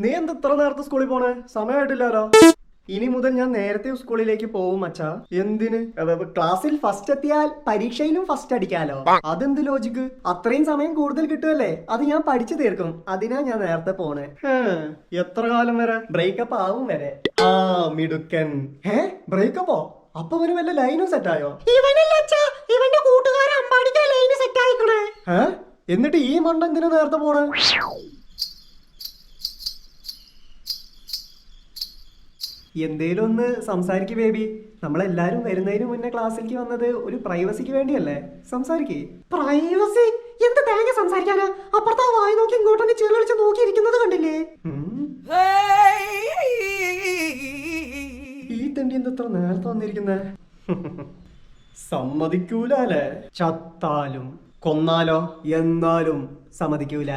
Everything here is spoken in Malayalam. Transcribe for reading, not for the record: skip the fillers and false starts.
നീ എന്താ ഇത്ര നേരത്തെ സ്കൂളിൽ പോണേ? സമയമായിട്ടില്ലല്ലോ. ഇനി മുതൽ ഞാൻ നേരത്തെ സ്കൂളിലേക്ക് പോവും അച്ഛാ. എന്തിന്? ക്ലാസ്സിൽ ഫസ്റ്റ് എത്തിയാൽ പരീക്ഷയിലും ഫസ്റ്റ് അടിക്കാലോ. അതെന്ത് ലോജിക്ക്? അത്രയും സമയം കൂടുതൽ കിട്ടുമല്ലേ, അത് ഞാൻ പഠിച്ചു തീർക്കും. അതിനാ ഞാൻ നേരത്തെ പോണേ. എത്ര കാലം വരെ? ബ്രേക്കപ്പ് ആവും വരെ. ആ മിടുക്കൻ. ബ്രേക്കപ്പോ? അപ്പൊ അവന് വല്ല ലൈനും സെറ്റായോ? ഇവന്റെ കൂട്ടുകാരൻ അമ്പാടിക്ക് ലൈന് സെറ്റ് ആയിക്കണേ. എന്നിട്ട് ഈ മണ്ട എന്തിനാ നേരത്തെ പോണേ? എന്തേലും ഒന്ന് സംസാരിക്ക് ബേബി. നമ്മളെല്ലാരും വരുന്നതിന് മുന്നേ ക്ലാസ്സിലേക്ക് വന്നത് ഒരു പ്രൈവസിക്ക് വേണ്ടിയല്ലേ? സംസാരിക്കേ. പ്രൈവസി? എന്ത് തേങ്ങ സംസാരിക്കാനാ? അപ്പുറത്താ വായി നോക്കി ഇങ്ങോട്ടൊന്ന് ചെറിച്ച് നോക്കിയിരിക്കുന്നത് കണ്ടില്ലേ? ഈ തണ്ടി എന്തത്ര നേരത്തെ വന്നിരിക്കുന്നേ? സമ്മതിക്കൂലേ? ചത്താലും കൊന്നാലോ എന്നാലും സമ്മതിക്കൂല.